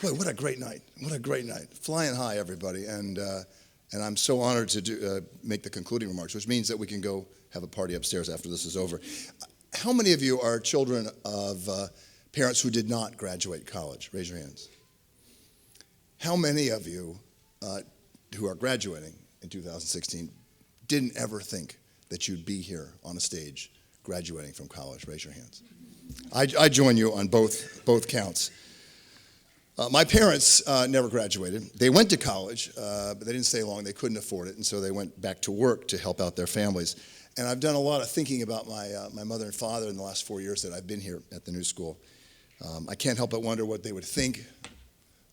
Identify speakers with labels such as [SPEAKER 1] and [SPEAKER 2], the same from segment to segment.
[SPEAKER 1] Boy, what a great night. What a great night. Flying high, everybody. And I'm so honored to make the concluding remarks, which means that we can go have a party upstairs after this is over. How many of you are children of parents who did not graduate college? Raise your hands. How many of you who are graduating in 2016 didn't ever think that you'd be here on a stage graduating from college? Raise your hands. I join you on both counts. My parents never graduated. They went to college, but they didn't stay long. They couldn't afford it, and so they went back to work to help out their families. And I've done a lot of thinking about my mother and father in the last 4 years that I've been here at the new school. I can't help but wonder what they would think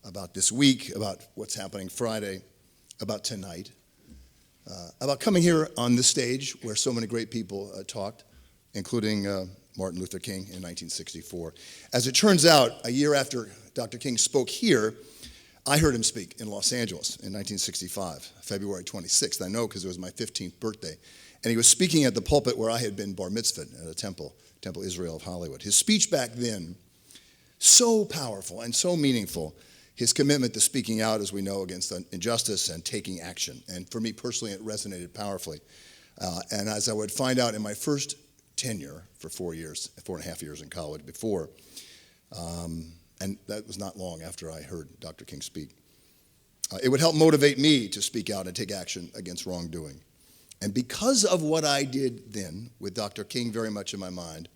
[SPEAKER 1] about this week, about what's happening Friday, about tonight, about coming here on this stage where so many great people talked, including Martin Luther King in 1964. As it turns out, a year after Dr. King spoke here, I heard him speak in Los Angeles in 1965, February 26th. I know because it was my 15th birthday. And he was speaking at the pulpit where I had been bar mitzvahed at a Temple Israel of Hollywood. His speech back then, so powerful and so meaningful. His commitment to speaking out, as we know, against injustice and taking action. And for me personally, it resonated powerfully. And as I would find out in my first tenure for 4.5 years in college before, and that was not long after I heard Dr. King speak, it would help motivate me to speak out and take action against wrongdoing. And because of what I did then, with Dr. King very much in my mind,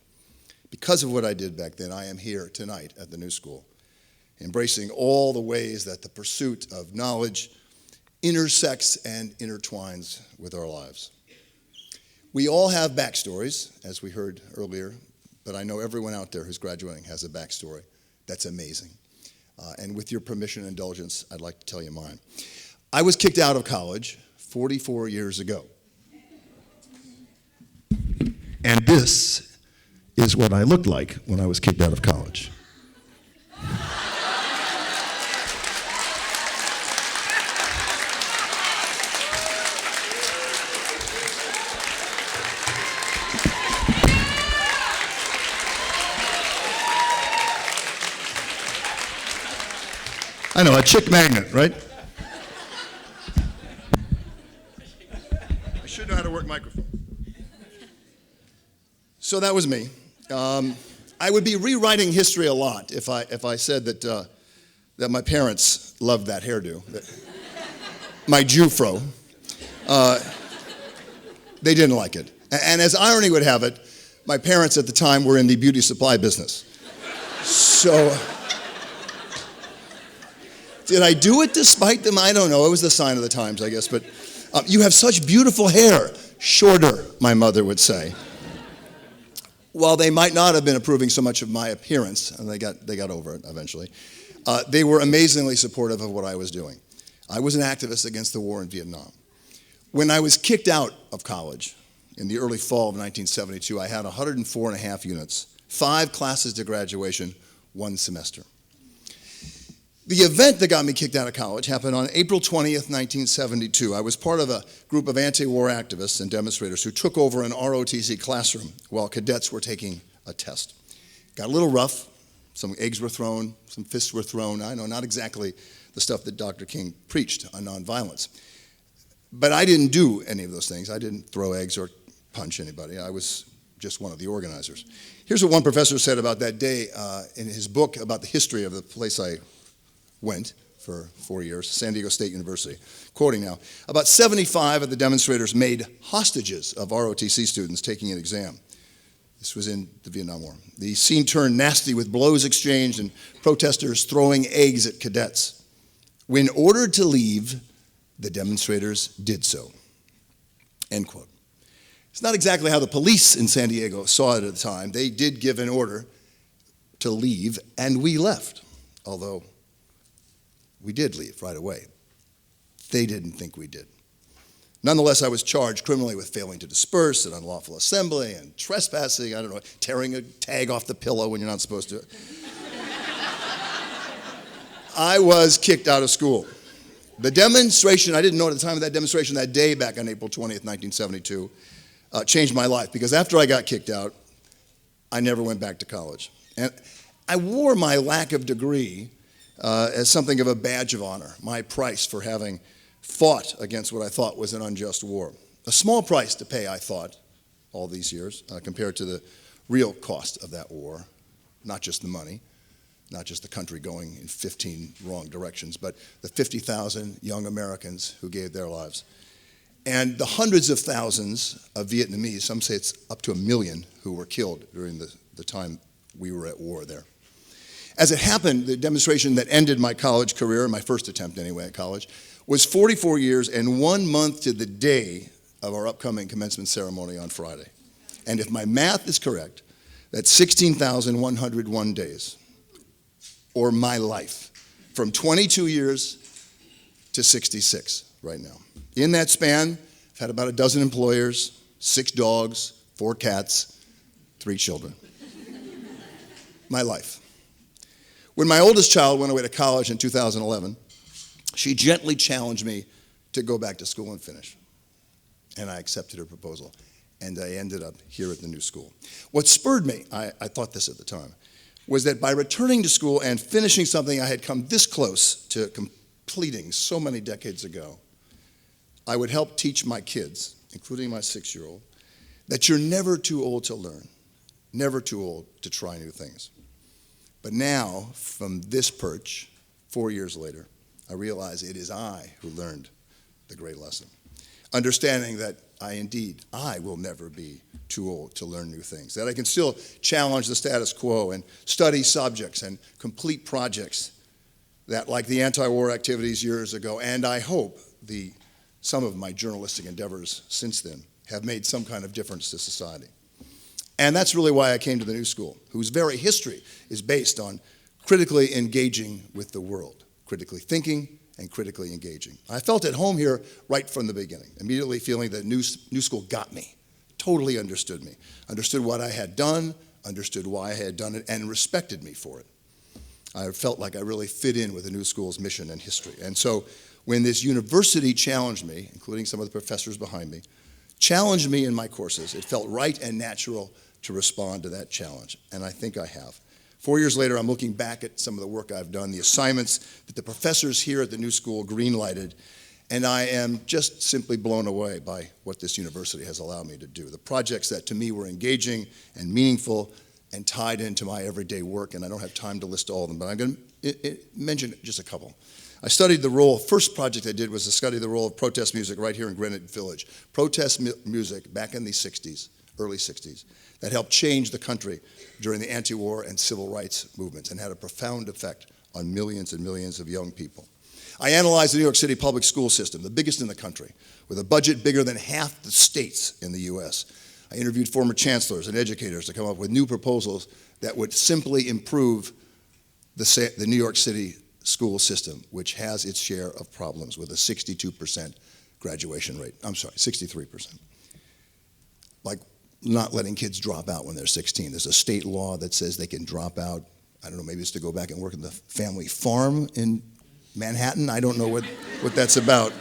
[SPEAKER 1] because of what I did back then, I am here tonight at the New School, embracing all the ways that the pursuit of knowledge intersects and intertwines with our lives. We all have backstories, as we heard earlier, but I know everyone out there who's graduating has a backstory that's amazing. And with your permission and indulgence, I'd like to tell you mine. I was kicked out of college 44 years ago. And this is what I looked like when I was kicked out of college. I know, a chick magnet, right? I should know how to work microphone. So that was me. I would be rewriting history a lot if I said that my parents loved that hairdo, my Jewfro. They didn't like it. And as irony would have it, my parents at the time were in the beauty supply business. So did I do it despite them? I don't know. It was the sign of the times, I guess. But you have such beautiful hair. Shorter, my mother would say. While they might not have been approving so much of my appearance, and they got over it eventually, they were amazingly supportive of what I was doing. I was an activist against the war in Vietnam. When I was kicked out of college in the early fall of 1972, I had 104.5 units, 5 classes to graduation, 1 semester. The event that got me kicked out of college happened on April 20th, 1972. I was part of a group of anti-war activists and demonstrators who took over an ROTC classroom while cadets were taking a test. Got a little rough. Some eggs were thrown, some fists were thrown. I know, not exactly the stuff that Dr. King preached on nonviolence. But I didn't do any of those things. I didn't throw eggs or punch anybody. I was just one of the organizers. Here's what one professor said about that day in his book about the history of the place I went for 4 years, San Diego State University. Quoting now, about 75 of the demonstrators made hostages of ROTC students taking an exam. This was in the Vietnam War. The scene turned nasty with blows exchanged and protesters throwing eggs at cadets. When ordered to leave, the demonstrators did so. End quote. It's not exactly how the police in San Diego saw it at the time. They did give an order to leave, and we left, although we did leave right away. They didn't think we did. Nonetheless, I was charged criminally with failing to disperse, an unlawful assembly, and trespassing, I don't know, tearing a tag off the pillow when you're not supposed to. I was kicked out of school. The demonstration, I didn't know at the time of that demonstration that day back on April 20th, 1972, changed my life, because after I got kicked out, I never went back to college. And I wore my lack of degree as something of a badge of honor, my price for having fought against what I thought was an unjust war. A small price to pay, I thought, all these years, compared to the real cost of that war, not just the money, not just the country going in 15 wrong directions, but the 50,000 young Americans who gave their lives. And the hundreds of thousands of Vietnamese, some say it's up to 1 million, who were killed during the time we were at war there. As it happened, the demonstration that ended my college career, my first attempt anyway at college, was 44 years and 1 month to the day of our upcoming commencement ceremony on Friday. And if my math is correct, that's 16,101 days, or my life, from 22 years to 66 right now. In that span, I've had about a dozen employers, 6 dogs, 4 cats, 3 children. My life. When my oldest child went away to college in 2011, she gently challenged me to go back to school and finish. And I accepted her proposal. And I ended up here at the new school. What spurred me, I thought this at the time, was that by returning to school and finishing something I had come this close to completing so many decades ago, I would help teach my kids, including my 6-year-old, that you're never too old to learn, never too old to try new things. But now, from this perch, 4 years later, I realize it is I who learned the great lesson. Understanding that I will never be too old to learn new things, that I can still challenge the status quo and study subjects and complete projects that, like the anti-war activities years ago, and I hope some of my journalistic endeavors since then, have made some kind of difference to society. And that's really why I came to the new school, whose very history is based on critically engaging with the world, critically thinking and critically engaging. I felt at home here right from the beginning, immediately feeling that new school got me, totally understood me, understood what I had done, understood why I had done it, and respected me for it. I felt like I really fit in with the new school's mission and history. And so when this university challenged me, including some of the professors behind me, challenged me in my courses, it felt right and natural to respond to that challenge, and I think I have. 4 years later, I'm looking back at some of the work I've done, the assignments that the professors here at the new school green-lighted, and I am just simply blown away by what this university has allowed me to do. The projects that to me were engaging and meaningful and tied into my everyday work, and I don't have time to list all of them, but I'm going to mention just a couple. I studied the role, first project I did was to study the role of protest music right here in Greenwich Village. Protest music back in the 60s, early 60s, that helped change the country during the anti-war and civil rights movements and had a profound effect on millions and millions of young people. I analyzed the New York City public school system, the biggest in the country, with a budget bigger than half the states in the US. I interviewed former chancellors and educators to come up with new proposals that would simply improve the New York City school system, which has its share of problems with a 62% graduation rate. I'm sorry, 63%. Like not letting kids drop out when they're 16. There's a state law that says they can drop out. I don't know, maybe it's to go back and work in the family farm in Manhattan. I don't know what that's about.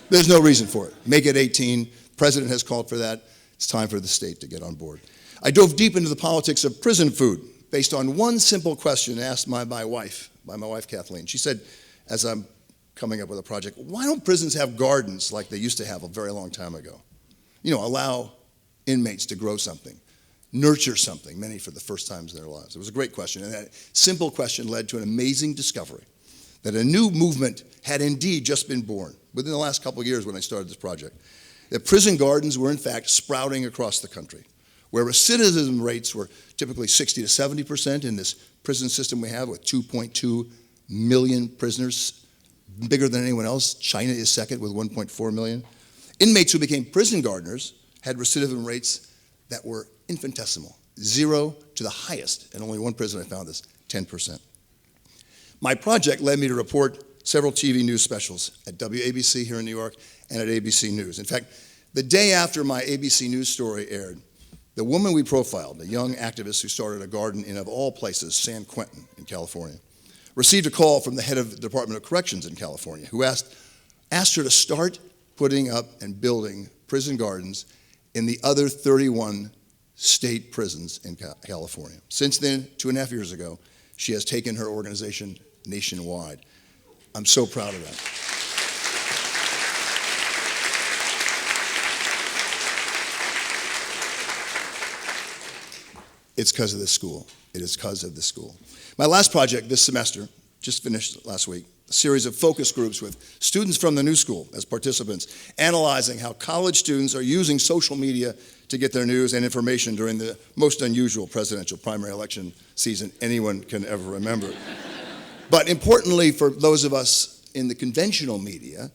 [SPEAKER 1] There's no reason for it. Make it 18. President has called for that. It's time for the state to get on board. I dove deep into the politics of prison food based on one simple question asked by my wife Kathleen. She said, as I'm coming up with a project, why don't prisons have gardens like they used to have a very long time ago? You know, allow inmates to grow something, nurture something, many for the first times in their lives. It was a great question, and that simple question led to an amazing discovery that a new movement had indeed just been born within the last couple of years when I started this project, that prison gardens were in fact sprouting across the country, where recidivism rates were typically 60 to 70% in this prison system we have with 2.2 million prisoners, bigger than anyone else. China is second with 1.4 million. Inmates who became prison gardeners had recidivism rates that were infinitesimal, 0 to the highest, and only one prison I found this, 10%. My project led me to report several TV news specials at WABC here in New York and at ABC News. In fact, the day after my ABC News story aired, the woman we profiled, a young activist who started a garden in, of all places, San Quentin in California, received a call from the head of the Department of Corrections in California, who asked her to start putting up and building prison gardens in the other 31 state prisons in California. Since then, 2.5 years ago, she has taken her organization nationwide. I'm so proud of that. It's because of this school. It is because of this school. My last project this semester, just finished last week, a series of focus groups with students from the new school as participants, analyzing how college students are using social media to get their news and information during the most unusual presidential primary election season anyone can ever remember. But importantly, for those of us in the conventional media,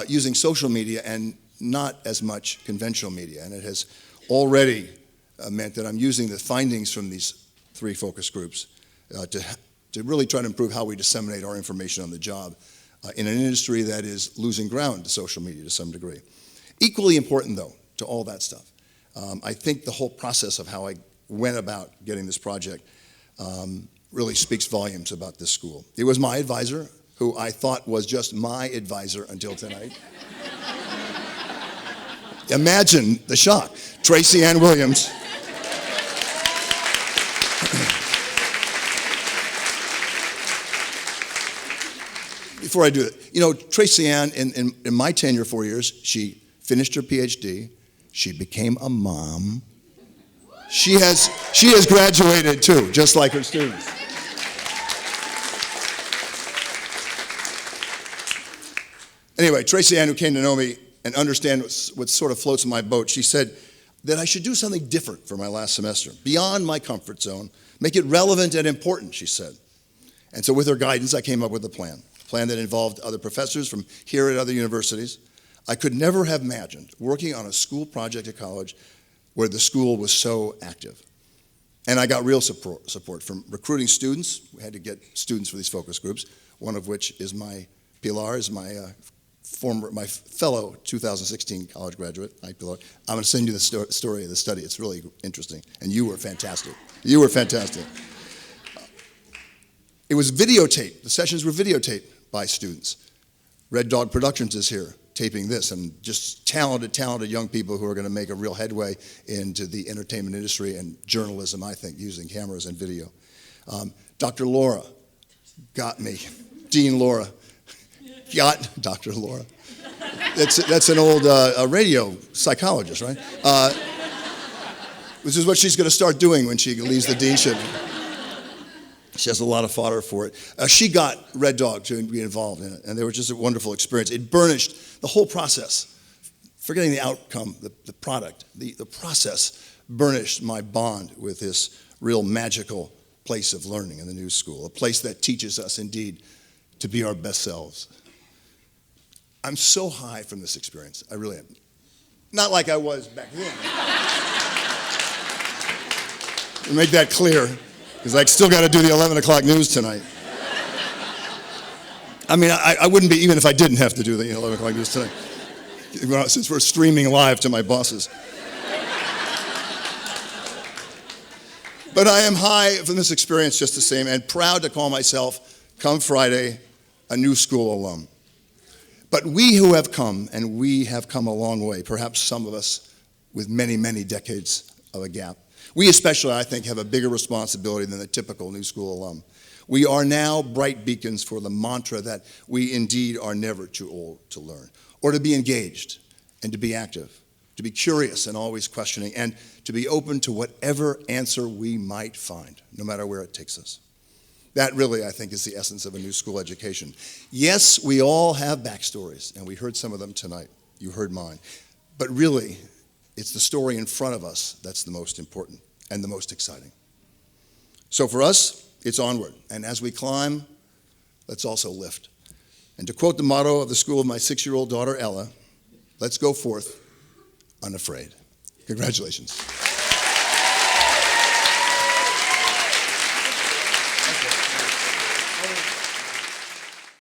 [SPEAKER 1] using social media and not as much conventional media. And it has already meant that I'm using the findings from these 3 focus groups to really try to improve how we disseminate our information on the job in an industry that is losing ground to social media to some degree. Equally important, though, to all that stuff, I think the whole process of how I went about getting this project really speaks volumes about this school. It was my advisor, who I thought was just my advisor until tonight. Imagine the shock. Tracy Ann Williams. Before I do it, Tracy Ann, in my tenure 4 years, she finished her PhD. She became a mom. She has graduated too, just like her students. Anyway, Tracy Ann, who came to know me and understand what sort of floats in my boat, she said that I should do something different for my last semester, beyond my comfort zone, make it relevant and important, she said. And so with her guidance, I came up with a plan that involved other professors from here at other universities. I could never have imagined working on a school project at college where the school was so active. And I got real support from recruiting students. We had to get students for these focus groups, one of which is Pilar, is my fellow 2016 college graduate. Hi, Pilar. I'm going to send you the story of the study. It's really interesting. And you were fantastic. You were fantastic. It was videotaped. The sessions were videotaped by students. Red Dog Productions is here taping this, and just talented young people who are going to make a real headway into the entertainment industry and journalism, I think, using cameras and video. Dr. Laura got me. Dean Laura got Dr. Laura. That's an old radio psychologist, right? This is what she's going to start doing when she leaves the deanship. She has a lot of fodder for it. She got Red Dog to be involved in it, and they were just a wonderful experience. It burnished the whole process. Forgetting the outcome, the product, the process burnished my bond with this real magical place of learning in the new school, a place that teaches us indeed to be our best selves. I'm so high from this experience. I really am. Not like I was back then. To make that clear, because I still got to do the 11 o'clock news tonight. I mean, I wouldn't be, even if I didn't have to do the 11 o'clock news tonight, since we're streaming live to my bosses. But I am high from this experience just the same, and proud to call myself, come Friday, a new school alum. But we who have come, and we have come a long way, perhaps some of us with many, many decades of a gap, we especially, I think, have a bigger responsibility than the typical new school alum. We are now bright beacons for the mantra that we indeed are never too old to learn, or to be engaged and to be active, to be curious and always questioning, and to be open to whatever answer we might find, no matter where it takes us. That really, I think, is the essence of a new school education. Yes, we all have backstories, and we heard some of them tonight. You heard mine. But really, it's the story in front of us that's the most important and the most exciting. So for us, it's onward. And as we climb, let's also lift. And to quote the motto of the school of my 6-year-old daughter, Ella, let's go forth unafraid. Congratulations.